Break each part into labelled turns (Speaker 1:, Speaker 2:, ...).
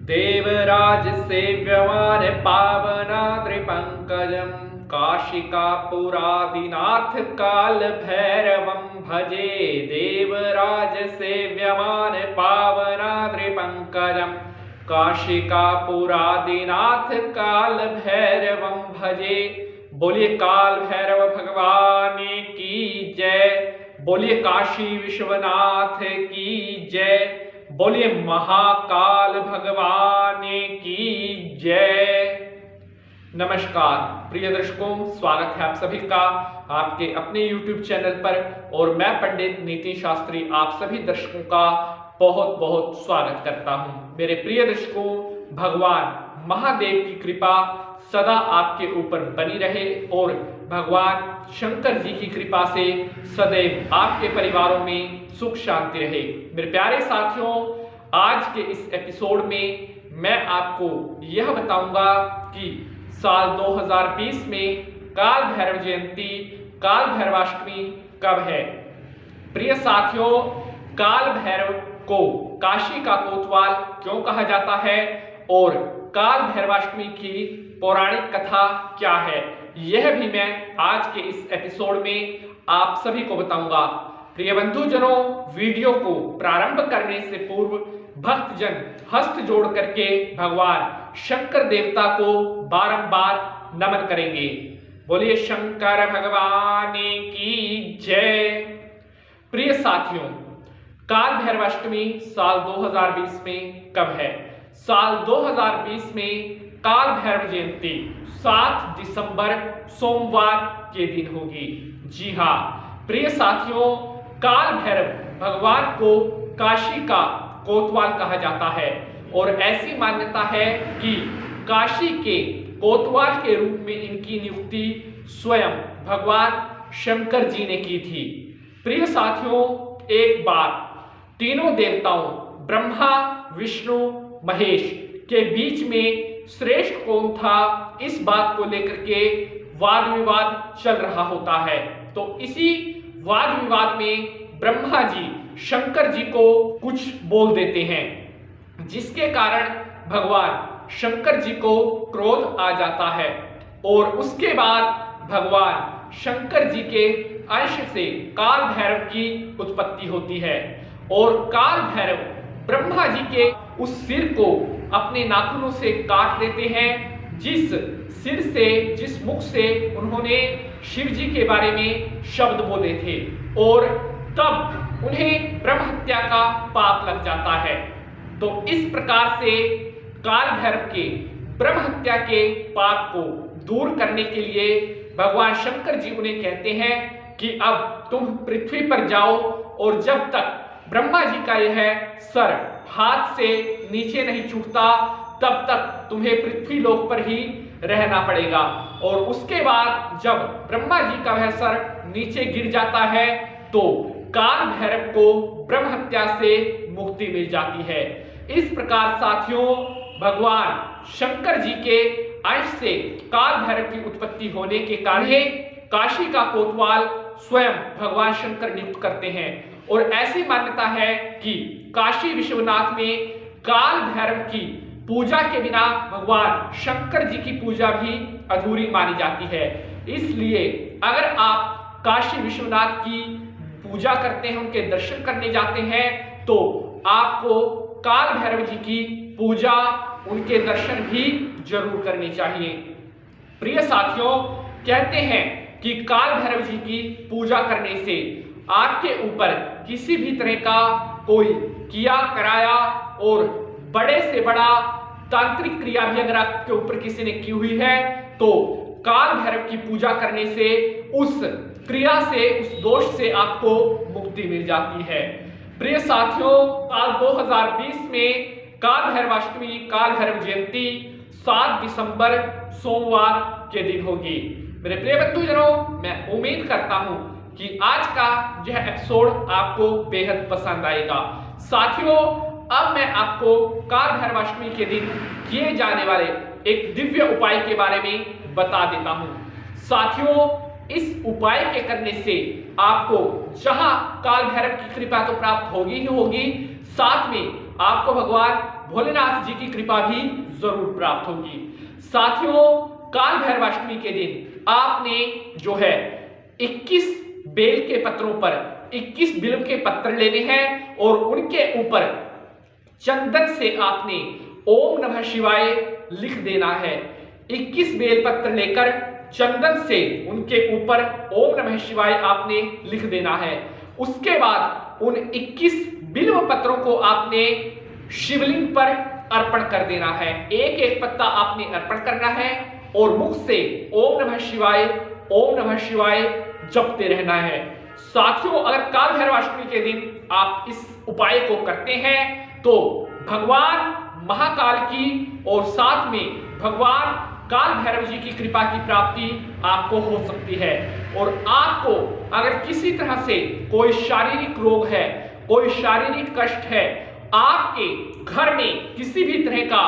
Speaker 1: देवराज सेव्यमान पावनाद्रिपङ्कजं काशिकापुरादिनाथ काल भैरवं भजे। देवराज सेव्यमान पावनाद्रिपङ्कजं काशिकापुरादिनाथ काल भैरवं भजे। बोलिए काल भैरव भगवान की जय, बोलिए काशी विश्वनाथ की जय, बोलिए महाकाल भगवान की जय। नमस्कार प्रिय दर्शकों, स्वागत है आप सभी का आपके अपने YouTube चैनल पर और मैं पंडित नीति शास्त्री आप सभी दर्शकों का बहुत बहुत स्वागत करता हूं। मेरे प्रिय दर्शकों, भगवान महादेव की कृपा सदा आपके ऊपर बनी रहे और भगवान शंकर जी की कृपा से सदैव आपके परिवारों में सुख शांति रहे। मेरे प्यारे साथियों, आज के इस एपिसोड में मैं आपको यह बताऊंगा कि साल 2020 में काल भैरव जयंती, काल भैरवाष्टमी कब है। प्रिय साथियों, काल भैरव को काशी का कोतवाल क्यों कहा जाता है और काल भैरवाष्टमी की पौराणिक कथा क्या है, यह भी मैं आज के इस एपिसोड में आप सभी को बताऊंगा। प्रिय बंधुजनों, वीडियो को प्रारंभ करने से पूर्व भक्तजन हस्त जोड़ करके भगवान शंकर देवता को बारंबार नमन करेंगे। बोलिए शंकर भगवान की जय। प्रिय साथियों, काल भैरवाष्टमी साल 2020 में कब है। साल 2020 में काल भैरव जयंती 7 दिसंबर सोमवार के दिन होगी। जी हाँ प्रिय साथियों, काल भैरव भगवान को काशी का कोतवाल कहा जाता है और ऐसी मान्यता है कि काशी के कोतवाल के रूप में इनकी नियुक्ति स्वयं भगवान शंकर जी ने की थी। प्रिय साथियों, एक बार तीनों देवताओं ब्रह्मा, विष्णु, महेश के बीच में श्रेष्ठ कौन था, इस बात को लेकर के वाद विवाद चल रहा होता है। तो इसी वाद विवाद में ब्रह्मा जी शंकर जी को कुछ बोल देते हैं, जिसके कारण भगवान शंकर जी को क्रोध आ जाता है और उसके बाद भगवान शंकर जी के अंश से काल भैरव की उत्पत्ति होती है और काल भैरव ब्रह्मा जी के उस सिर को अपने नाखूनों से काट देते हैं, जिस सिर से, जिस मुख से उन्होंने शिव जी के बारे में शब्द बोले थे और तब उन्हें ब्रह्म हत्या का पाप लग जाता है। तो इस प्रकार से काल भैरव के ब्रह्म हत्या के पाप को दूर करने के लिए भगवान शंकर जी उन्हें कहते हैं कि अब तुम पृथ्वी पर जाओ और जब तक ब्रह्मा जी का यह सर हाथ से नीचे नहीं छूटता तब तक तुम्हें पृथ्वी लोक पर ही रहना पड़ेगा। और उसके बाद जब ब्रह्मा जी का वह सर नीचे गिर जाता है तो काल भैरव को ब्रह्म हत्या से मुक्ति मिल जाती है। इस प्रकार साथियों, भगवान शंकर जी के अंश से काल भैरव की उत्पत्ति होने के कारण काशी का कोतवाल स्वयं भगवान शंकर नियुक्त करते हैं और ऐसी मान्यता है कि काशी विश्वनाथ में काल भैरव की पूजा के बिना भगवान शंकर जी की पूजा भी अधूरी मानी जाती है। इसलिए अगर आप काशी विश्वनाथ की पूजा करते हैं, उनके दर्शन करने जाते हैं, तो आपको काल भैरव जी की पूजा, उनके दर्शन भी जरूर करने चाहिए। प्रिय साथियों, कहते हैं कि काल भैरव जी की पूजा करने से आपके ऊपर किसी भी तरह का कोई किया कराया और बड़े से बड़ा तांत्रिक क्रिया भी अगर आपके ऊपर किसी ने की हुई है तो काल भैरव की पूजा करने से उस क्रिया से, उस दोष से आपको मुक्ति मिल जाती है। प्रिय साथियों, साल 2020 में काल भैरवाष्टमी, काल भैरव जयंती 7 दिसंबर सोमवार के दिन होगी। मेरे प्रिय बंधुजनों, मैं उम्मीद करता हूं कि आज का यह एपिसोड आपको बेहद पसंद आएगा। साथियों, अब मैं आपको काल भैरवाष्टमी के दिन किए जाने वाले एक दिव्य उपाय के बारे में बता देता हूं। साथियों, इस उपाय के करने से आपको जहां काल भैरव की कृपा तो प्राप्त होगी ही होगी, साथ में आपको भगवान भोलेनाथ जी की कृपा भी जरूर प्राप्त होगी। साथियों, काल भैरवाष्टमी के दिन आपने जो है 21 बेल के पत्रों पर 21 बिल्व के पत्र लेने हैं और उनके ऊपर चंदन से आपने ओम नमः शिवाय लिख देना है। 21 बेल पत्र लेकर चंदन से उनके ऊपर ओम नमः शिवाय आपने लिख देना है। उसके बाद उन 21 बिल्व पत्रों को आपने शिवलिंग पर अर्पण कर देना है। एक एक पत्ता आपने अर्पण करना है और मुख से ओम नमः शिवाय जपते रहना है। साथियों, अगर काल भैरवाष्टमी के दिन आप इस उपाय को करते हैं तो भगवान महाकाल की और साथ में भगवान काल भैरव जी की कृपा की प्राप्ति आपको हो सकती है। और आपको अगर किसी तरह से कोई शारीरिक रोग है, कोई शारीरिक कष्ट है, आपके घर में किसी भी तरह का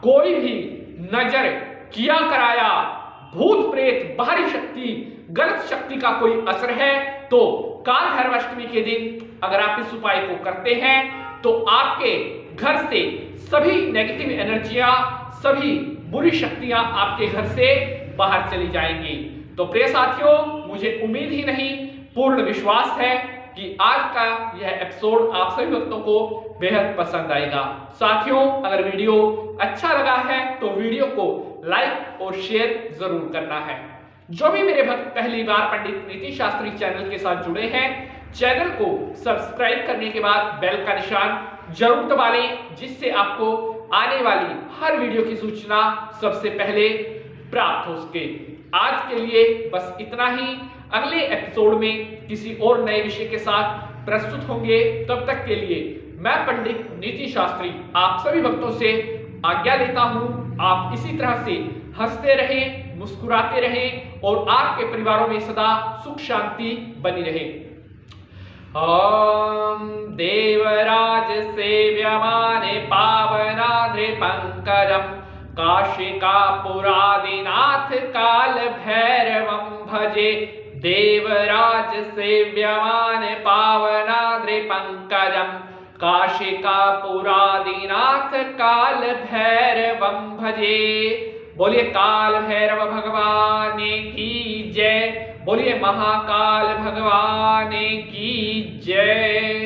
Speaker 1: कोई भी नजर किया कराया भूत प्रेत बाहरी शक्ति गलत शक्ति का कोई असर है तो काल भैरवाष्टमी के दिन अगर आप इस उपाय को करते हैं तो आपके घर से सभी नेगेटिव एनर्जियां, सभी बुरी शक्तियां आपके घर से बाहर चली जाएंगी। तो प्रिय साथियों, मुझे उम्मीद ही नहीं पूर्ण विश्वास है कि आज का यह एपिसोड आप सभी भक्तों को बेहद पसंद आएगा। साथियों, अगर वीडियो अच्छा लगा है तो वीडियो को लाइक और शेयर जरूर करना है। जो भी मेरे भक्त पहली बार पंडित नीति शास्त्री चैनल के साथ जुड़े हैं, चैनल को सब्सक्राइब करने के बाद बेल का निशान जरूर दबा लें, जिससे आपको आने वाली हर वीडियो की सूचना सबसे पहले प्राप्त हो सके। आज के लिए बस इतना ही। अगले एपिसोड में किसी और नए विषय के साथ प्रस्तुत होंगे। तब तक के लिए मैं पंडित नीति शास्त्री आप सभी भक्तों से आज्ञा लेता हूं। आप इसी तरह से हंसते रहें, मुस्कुराते रहें और आपके परिवारों में सदा सुख शांति बनी रहे। ओम देवराज सेव्यमाने पावनाद्रि पंकजम काशिका पुरादिनाथ काल भैरवं भजे। देवराज सेव्यमाने पावनाद्रि पंकजम काशिका पुरादिनाथ काल भैरवं भजे। बोलिए काल भैरव भगवान की जय। बोलिए महाकाल भगवान की जय।